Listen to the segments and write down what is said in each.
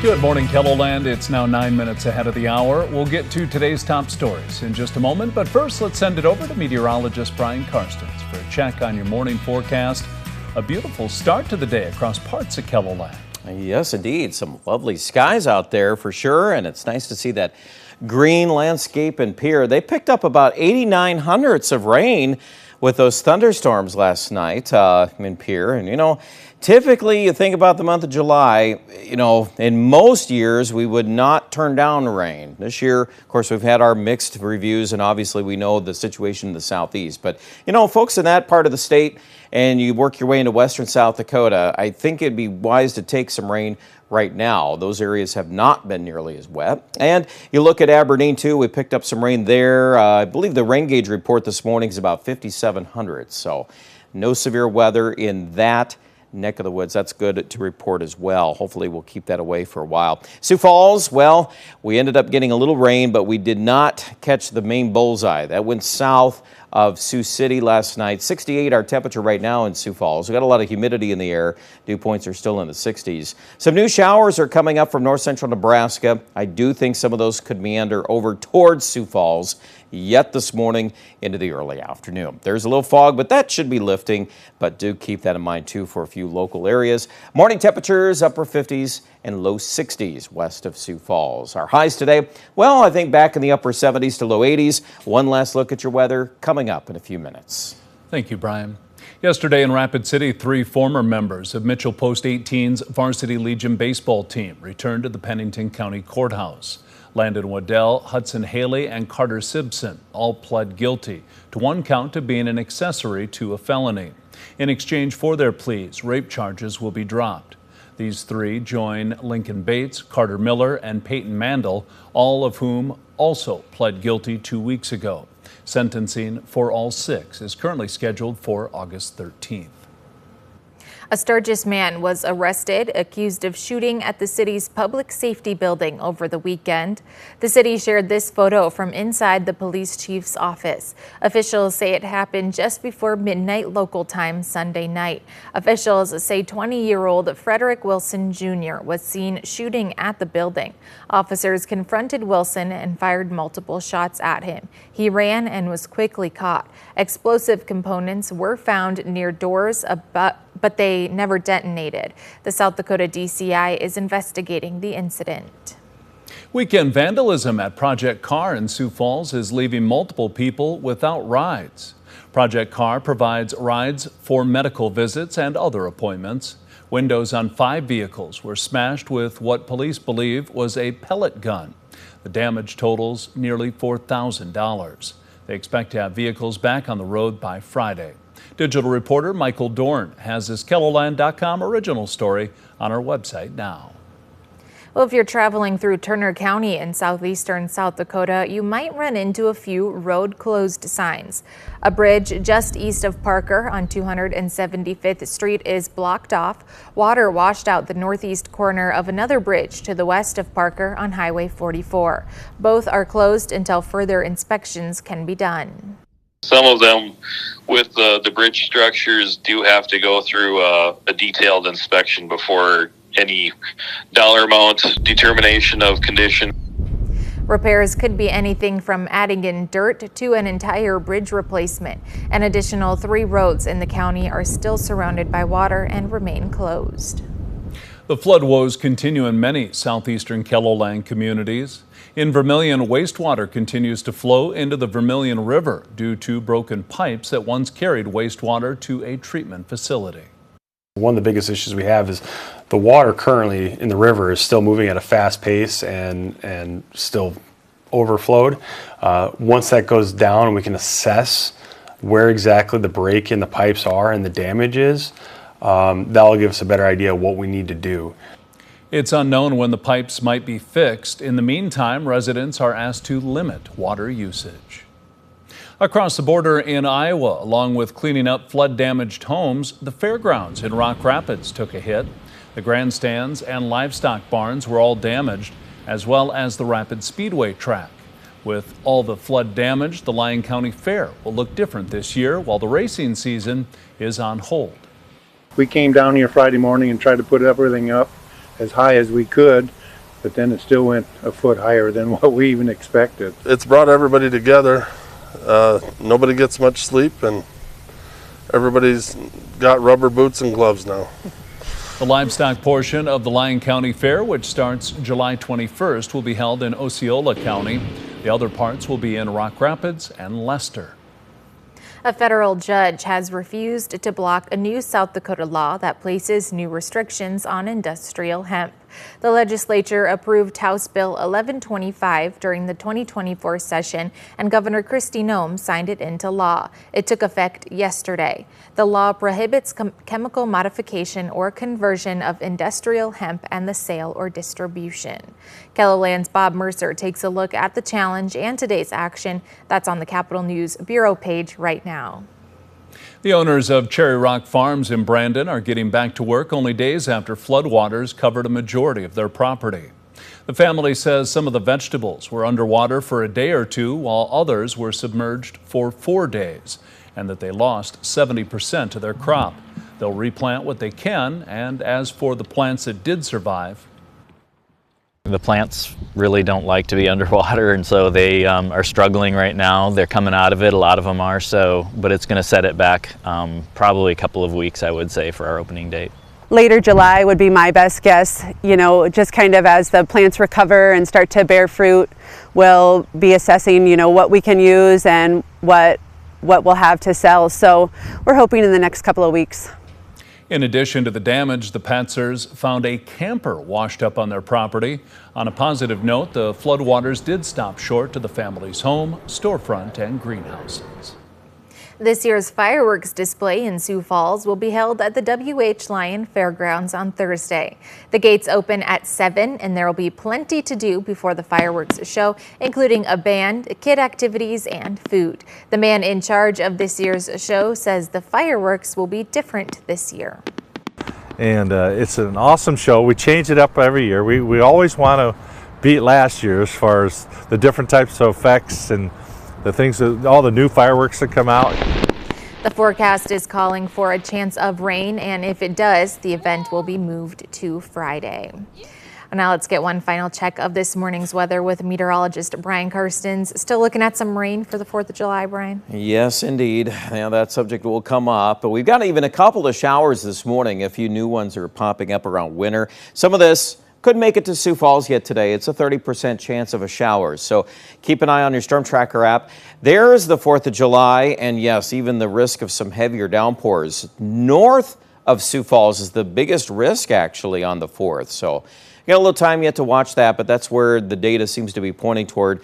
Good morning, Kelloland. It's now 9 minutes ahead of the hour. We'll get to today's top stories in just a moment, but first let's send it over to meteorologist Brian Karstens for a check on your morning forecast. A beautiful start to the day across parts of Kelloland. Yes, indeed. Some lovely skies out there for sure, and it's nice to see that green landscape and pier. They picked up about 89 hundredths of rain with those thunderstorms last night in Pier. And, typically you think about the month of July, in most years we would not turn down rain. This year, of course, we've had our mixed reviews, and obviously we know the situation in the southeast. But, folks in that part of the state, and you work your way into western South Dakota, I think it'd be wise to take some rain right now. Those areas have not been nearly as wet. And you look at Aberdeen, too. We picked up some rain there. I believe the rain gauge report this morning is about 5,700. So no severe weather in that neck of the woods. That's good to report as well. Hopefully we'll keep that away for a while. Sioux Falls, well, we ended up getting a little rain, but we did not catch the main bullseye. That went south of Sioux City last night. 68 our temperature right now in Sioux Falls. We got a lot of humidity in the air. Dew points are still in the 60s. Some new showers are coming up from north central Nebraska. I do think some of those could meander over towards Sioux Falls yet this morning into the early afternoon. There's a little fog, but that should be lifting, but do keep that in mind too for a few local areas. Morning temperatures upper 50s and low 60s west of Sioux Falls. Our highs today, well, I think back in the upper 70s to low 80s. One last look at your weather coming up in a few minutes. Thank you, Brian. Yesterday in Rapid City, 3 former members of Mitchell Post 18's Varsity Legion baseball team returned to the Pennington County Courthouse. Landon Waddell, Hudson Haley, and Carter Simpson all pled guilty to 1 count of being an accessory to a felony. In exchange for their pleas, rape charges will be dropped. These 3 join Lincoln Bates, Carter Miller, and Peyton Mandel, all of whom also pled guilty 2 weeks ago. Sentencing for all 6 is currently scheduled for August 13th. A Sturgis man was arrested, accused of shooting at the city's public safety building over the weekend. The city shared this photo from inside the police chief's office. Officials say it happened just before midnight local time Sunday night. Officials say 20-year-old Frederick Wilson Jr. was seen shooting at the building. Officers confronted Wilson and fired multiple shots at him. He ran and was quickly caught. Explosive components were found near doors, but they never detonated. The South Dakota DCI is investigating the incident. Weekend vandalism at Project Car in Sioux Falls is leaving multiple people without rides. Project Car provides rides for medical visits and other appointments. Windows on 5 vehicles were smashed with what police believe was a pellet gun. The damage totals nearly $4,000. They expect to have vehicles back on the road by Friday. Digital reporter Michael Dorn has this Kelloland.com original story on our website now. Well, if you're traveling through Turner County in southeastern South Dakota, you might run into a few road closed signs. A bridge just east of Parker on 275th Street is blocked off. Water washed out the northeast corner of another bridge to the west of Parker on Highway 44. Both are closed until further inspections can be done. Some of them with the bridge structures do have to go through a detailed inspection before any dollar amount determination of condition. Repairs could be anything from adding in dirt to an entire bridge replacement. An additional 3 roads in the county are still surrounded by water and remain closed. The flood woes continue in many southeastern Kelloland communities. In Vermilion, wastewater continues to flow into the Vermilion River due to broken pipes that once carried wastewater to a treatment facility. One of the biggest issues we have is the water currently in the river is still moving at a fast pace and still overflowed. Once that goes down, we can assess where exactly the break in the pipes are and the damage is. That'll give us a better idea of what we need to do. It's unknown when the pipes might be fixed. In the meantime, residents are asked to limit water usage. Across the border in Iowa, along with cleaning up flood-damaged homes, the fairgrounds in Rock Rapids took a hit. The grandstands and livestock barns were all damaged, as well as the Rapid Speedway track. With all the flood damage, the Lyon County Fair will look different this year, while the racing season is on hold. We came down here Friday morning and tried to put everything up as high as we could, but then it still went a foot higher than what we even expected. It's brought everybody together. Nobody gets much sleep, and everybody's got rubber boots and gloves now. The livestock portion of the Lyon County Fair, which starts July 21st, will be held in Osceola County. The other parts will be in Rock Rapids and Lester. A federal judge has refused to block a new South Dakota law that places new restrictions on industrial hemp. The legislature approved House Bill 1125 during the 2024 session, and Governor Kristi Noem signed it into law. It took effect yesterday. The law prohibits chemical modification or conversion of industrial hemp and the sale or distribution. KELOLAND's Bob Mercer takes a look at the challenge and today's action. That's on the Capitol News Bureau page right now. The owners of Cherry Rock Farms in Brandon are getting back to work only days after floodwaters covered a majority of their property. The family says some of the vegetables were underwater for a day or two, while others were submerged for 4 days, and that they lost 70% of their crop. They'll replant what they can, and as for the plants that did survive, the plants really don't like to be underwater, and so they are struggling right now. They're coming out of it, a lot of them are, but it's going to set it back probably a couple of weeks, I would say, for our opening date. Later July would be my best guess. You know, just kind of as the plants recover and start to bear fruit, we'll be assessing, you know, what we can use and what we'll have to sell. So we're hoping in the next couple of weeks. in addition to the damage, the Patzers found a camper washed up on their property. On a positive note, the floodwaters did stop short to the family's home, storefront, and greenhouses. This year's fireworks display in Sioux Falls will be held at the W.H. Lyon Fairgrounds on Thursday. The gates open at 7 and there will be plenty to do before the fireworks show, including a band, kid activities, and food. The man in charge of this year's show says the fireworks will be different this year. And it's an awesome show. We change it up every year. We always want to beat last year as far as the different types of effects and the things, that all the new fireworks that come out. The forecast is calling for a chance of rain, and if it does, the event will be moved to Friday. Now let's get one final check of this morning's weather with meteorologist Brian Karstens. Still looking at some rain for the 4th of July, Brian? Yes, indeed. Yeah, that subject will come up, but we've got even a couple of showers this morning. A few new ones are popping up around winter. Some of this could make it to Sioux Falls yet today. It's a 30% chance of a shower. So keep an eye on your Storm Tracker app. There's the 4th of July, and yes, even the risk of some heavier downpours. North of Sioux Falls is the biggest risk actually on the 4th. So got a little time yet to watch that, but that's where the data seems to be pointing toward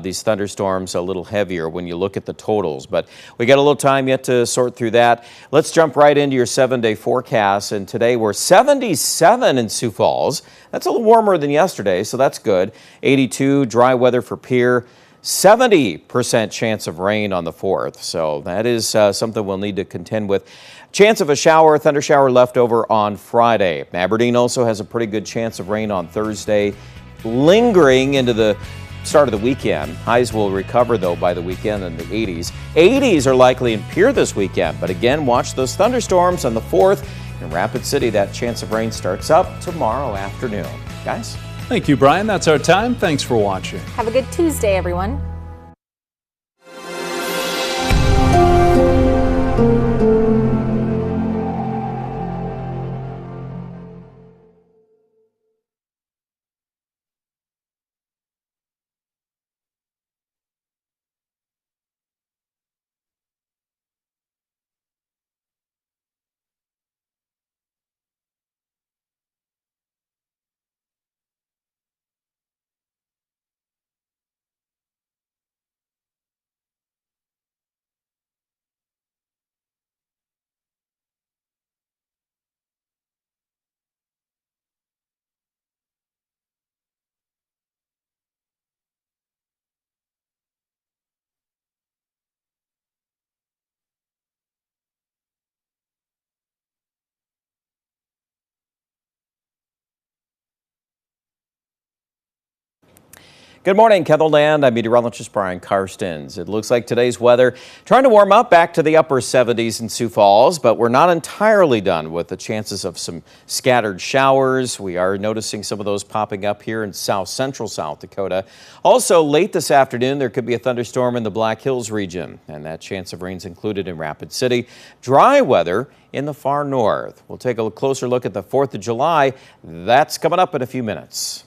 these thunderstorms a little heavier when you look at the totals. But we got a little time yet to sort through that. Let's jump right into your 7-day forecast. And today we're 77 in Sioux Falls. That's a little warmer than yesterday, so that's good. 82, dry weather for Pierre. 70% chance of rain on the 4th. So that is something we'll need to contend with. Chance of a shower, thunder shower left over on Friday. Aberdeen also has a pretty good chance of rain on Thursday, lingering into the start of the weekend. Highs will recover, though, by the weekend in the 80s. 80s are likely in Pierre this weekend, but again, watch those thunderstorms on the 4th. In Rapid City, that chance of rain starts up tomorrow afternoon. Guys? Thank you, Brian. That's our time. Thanks for watching. Have a good Tuesday, everyone. Good morning, Ketherland. I'm meteorologist Brian Karstens. It looks like today's weather trying to warm up back to the upper 70s in Sioux Falls, but we're not entirely done with the chances of some scattered showers. We are noticing some of those popping up here in south central South Dakota. Also, late this afternoon, there could be a thunderstorm in the Black Hills region, and that chance of rain's included in Rapid City. Dry weather in the far north. We'll take a closer look at the 4th of July. That's coming up in a few minutes.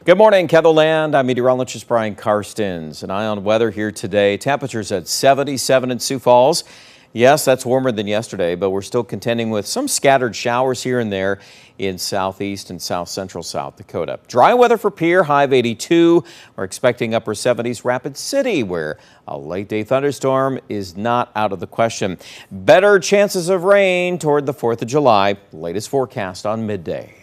Good morning, Ketherland. I'm meteorologist Brian Karstens. An eye on weather here today. Temperatures at 77 in Sioux Falls. Yes, that's warmer than yesterday, but we're still contending with some scattered showers here and there in southeast and south central South Dakota. Dry weather for Pierre, high of 82. We're expecting upper 70s Rapid City, where a late day thunderstorm is not out of the question. Better chances of rain toward the 4th of July. Latest forecast on Midday.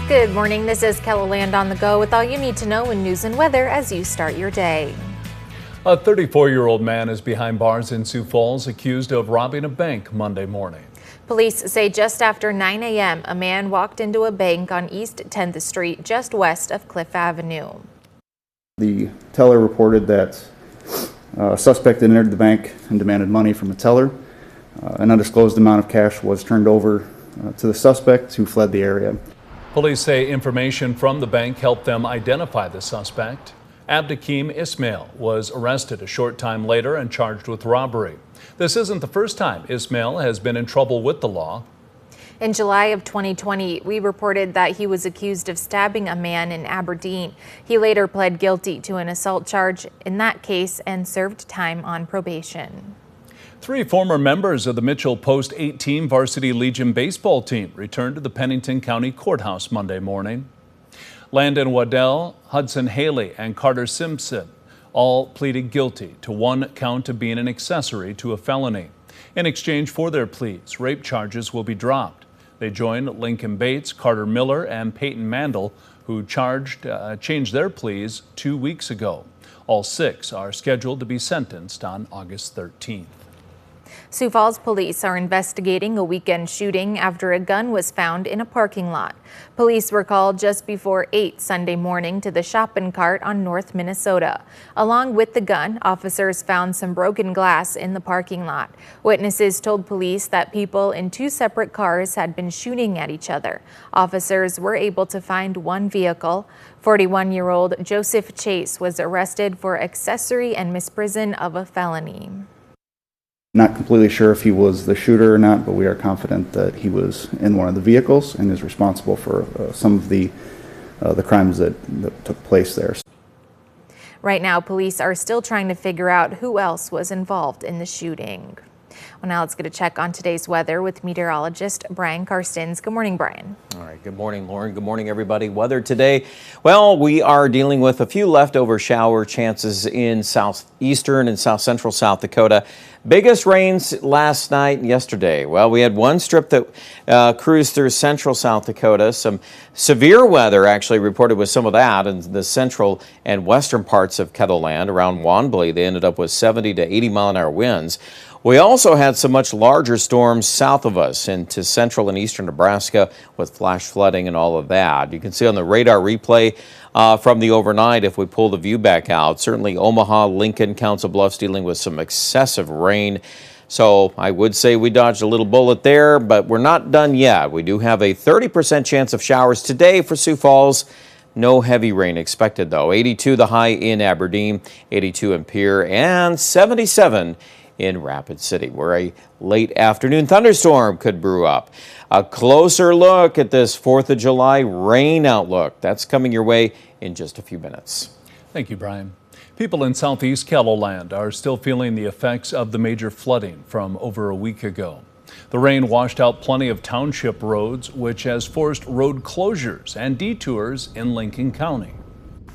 Good morning. This is Ketherland on the go with all you need to know in news and weather as you start your day. A 34-year-old man is behind bars in Sioux Falls accused of robbing a bank Monday morning. Police say just after 9 a.m., a man walked into a bank on East 10th Street, just west of Cliff Avenue. The teller reported that a suspect had entered the bank and demanded money from the teller. An undisclosed amount of cash was turned over to the suspect, who fled the area. Police say information from the bank helped them identify the suspect. Abdakim Ismail was arrested a short time later and charged with robbery. This isn't the first time Ismail has been in trouble with the law. In July of 2020, we reported that he was accused of stabbing a man in Aberdeen. He later pled guilty to an assault charge in that case and served time on probation. 3 former members of the Mitchell Post 18 Varsity Legion baseball team returned to the Pennington County Courthouse Monday morning. Landon Waddell, Hudson Haley, and Carter Simpson all pleaded guilty to 1 count of being an accessory to a felony. In exchange for their pleas, rape charges will be dropped. They joined Lincoln Bates, Carter Miller, and Peyton Mandel, who changed their pleas 2 weeks ago. All 6 are scheduled to be sentenced on August 13th. Sioux Falls police are investigating a weekend shooting after a gun was found in a parking lot. Police were called just before 8 Sunday morning to the shopping cart on North Minnesota. Along with the gun, officers found some broken glass in the parking lot. Witnesses told police that people in 2 separate cars had been shooting at each other. Officers were able to find 1 vehicle. 41-year-old Joseph Chase was arrested for accessory and misprision of a felony. Not completely sure if he was the shooter or not, but we are confident that he was in one of the vehicles and is responsible for some of the crimes that took place there. Right now, police are still trying to figure out who else was involved in the shooting. Well, now let's get a check on today's weather with meteorologist Brian Karstens. Good morning, Brian. All right. Good morning, Lauren. Good morning, everybody. Weather today. Well, we are dealing with a few leftover shower chances in southeastern and south central South Dakota. Biggest rains last night and yesterday. Well, we had one strip that cruised through central South Dakota. Some severe weather actually reported with some of that in the central and western parts of Kettleland around Wanblee. They ended up with 70 to 80 mile an hour winds. We also had some much larger storms south of us into central and eastern Nebraska with flash flooding and all of that. You can see on the radar replay from the overnight, if we pull the view back out, certainly Omaha, Lincoln, Council Bluffs dealing with some excessive rain. So I would say we dodged a little bullet there, but we're not done yet. We do have a 30% chance of showers today for Sioux Falls. No heavy rain expected, though. 82 the high in Aberdeen, 82 in Pierre, and 77 in Rapid City, where a late afternoon thunderstorm could brew up. A closer look at this 4th of July rain outlook. That's coming your way in just a few minutes. Thank you, Brian. People in southeast Kettleland are still feeling the effects of the major flooding from over a week ago. The rain washed out plenty of township roads, which has forced road closures and detours in Lincoln County.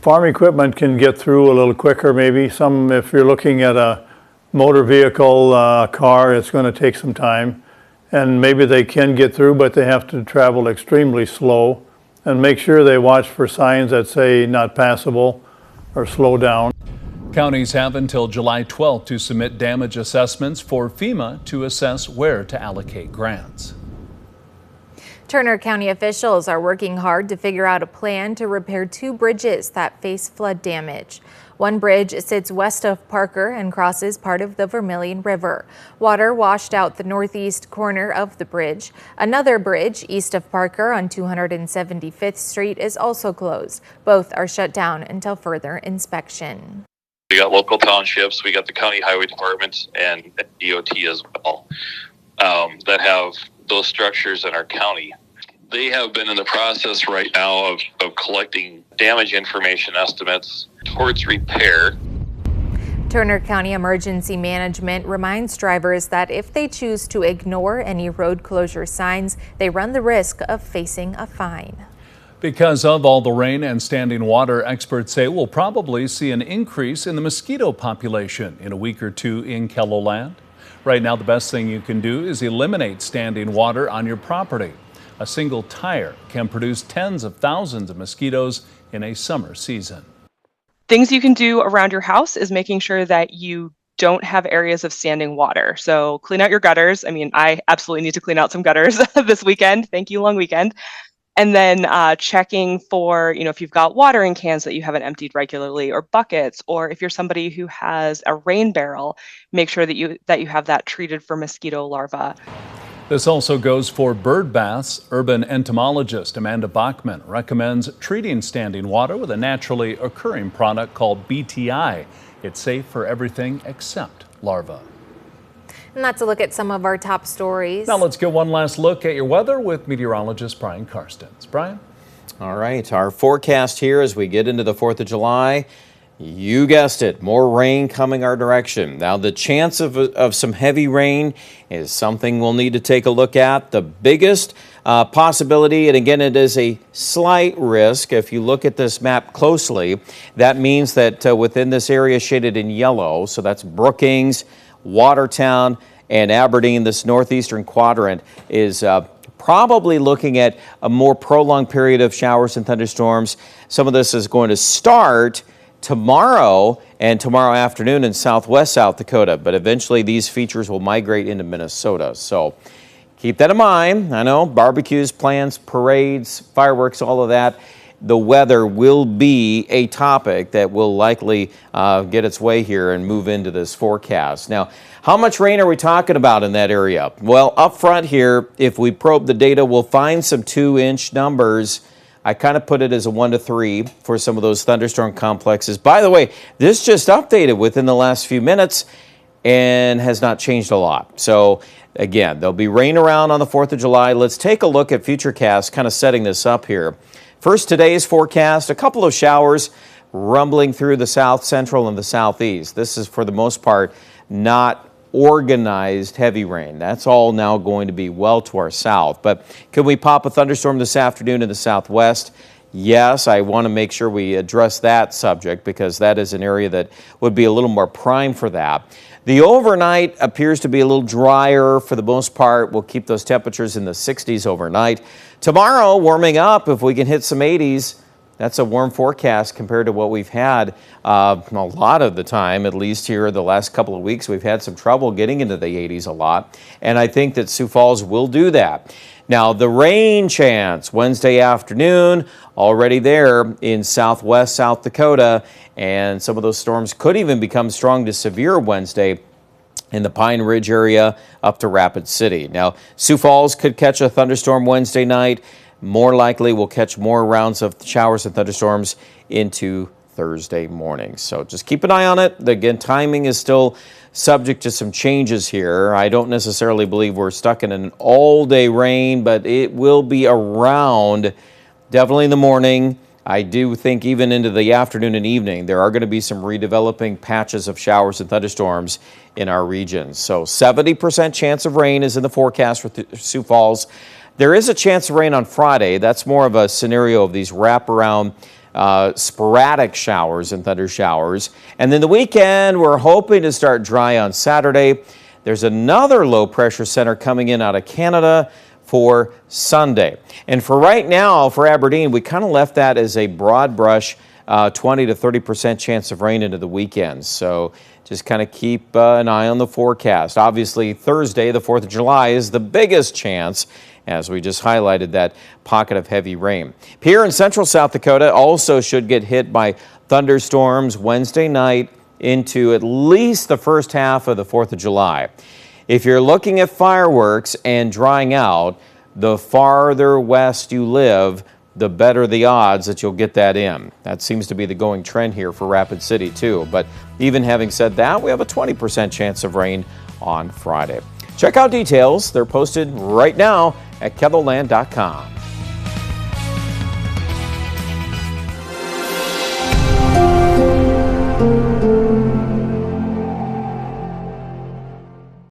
Farm equipment can get through a little quicker maybe. Some, if you're looking at a motor vehicle car, it's going to take some time. And maybe they can get through, but they have to travel extremely slow and make sure they watch for signs that say not passable or slow down. Counties have until July 12th to submit damage assessments for FEMA to assess where to allocate grants. Turner County officials are working hard to figure out a plan to repair 2 bridges that face flood damage. One bridge sits west of Parker and crosses part of the Vermilion River. Water washed out the northeast corner of the bridge. Another bridge east of Parker on 275th Street is also closed. Both are shut down until further inspection. We got local townships, we got the county highway department and DOT as well that have those structures in our county. They have been in the process right now of collecting damage information estimates towards repair. Turner County Emergency Management reminds drivers that if they choose to ignore any road closure signs, they run the risk of facing a fine. Because of all the rain and standing water, experts say we'll probably see an increase in the mosquito population in a week or two in Kettleland. Right now, the best thing you can do is eliminate standing water on your property. A single tire can produce tens of thousands of mosquitoes in a summer season. Things you can do around your house is making sure that you don't have areas of standing water. So clean out your gutters. I mean, I absolutely need to clean out some gutters this weekend. Thank you, long weekend. And then checking for, if you've got watering cans that you haven't emptied regularly, or buckets, or if you're somebody who has a rain barrel, make sure that you have that treated for mosquito larvae. This also goes for bird baths. Urban entomologist Amanda Bachman recommends treating standing water with a naturally occurring product called BTI. It's safe for everything except larvae. And that's a look at some of our top stories. Now let's get one last look at your weather with meteorologist Brian Karstens. Brian? All right, our forecast here as we get into the 4th of July. You guessed it, more rain coming our direction. Now, the chance of some heavy rain is something we'll need to take a look at. The biggest possibility, and again, it is a slight risk. If you look at this map closely, that means that within this area shaded in yellow, so that's Brookings, Watertown, and Aberdeen, this northeastern quadrant is probably looking at a more prolonged period of showers and thunderstorms. Some of this is going to start tomorrow and tomorrow afternoon in southwest South Dakota, but eventually these features will migrate into Minnesota. So keep that in mind. I know barbecues, plans, parades, fireworks, all of that. The weather will be a topic that will likely get its way here and move into this forecast. Now, how much rain are we talking about in that area? Well, up front here, if we probe the data, we'll find some 2-inch numbers. I kind of put it as a 1 to 3 for some of those thunderstorm complexes. By the way, this just updated within the last few minutes and has not changed a lot. So again, there'll be rain around on the 4th of July. Let's take a look at Futurecast, kind of setting this up here. First, today's forecast, a couple of showers rumbling through the south central and the southeast. This is for the most part not organized heavy rain. That's all now going to be well to our south. But could we pop a thunderstorm this afternoon in the southwest? Yes, I want to make sure we address that subject because that is an area that would be a little more prime for that. The overnight appears to be a little drier for the most part. We'll keep those temperatures in the 60s overnight. Tomorrow, warming up if we can hit some 80s. That's a warm forecast compared to what we've had a lot of the time, at least here the last couple of weeks. We've had some trouble getting into the 80s a lot, and I think that Sioux Falls will do that. Now, the rain chance Wednesday afternoon, already there in southwest South Dakota, and some of those storms could even become strong to severe Wednesday in the Pine Ridge area up to Rapid City. Now, Sioux Falls could catch a thunderstorm Wednesday night. More likely, we'll catch more rounds of showers and thunderstorms into Thursday morning. So just keep an eye on it. Again, timing is still subject to some changes here. I don't necessarily believe we're stuck in an all-day rain, but it will be around definitely in the morning. I do think even into the afternoon and evening, there are going to be some redeveloping patches of showers and thunderstorms in our region. So 70% chance of rain is in the forecast for Sioux Falls. There is a chance of rain on Friday. That's more of a scenario of these wraparound sporadic showers and thunder showers. And then the weekend, we're hoping to start dry on Saturday. There's another low pressure center coming in out of Canada for Sunday. And for right now, for Aberdeen, we kind of left that as a broad brush 20 to 30% chance of rain into the weekend. So just kind of keep an eye on the forecast. Obviously, Thursday, the 4th of July, is the biggest chance, as we just highlighted that pocket of heavy rain. Here in central South Dakota also should get hit by thunderstorms Wednesday night into at least the first half of the 4th of July. If you're looking at fireworks and drying out, the farther west you live, the better the odds that you'll get that in. That seems to be the going trend here for Rapid City too. But even having said that, we have a 20% chance of rain on Friday. Check out details. They're posted right now at KETHLELAND.com.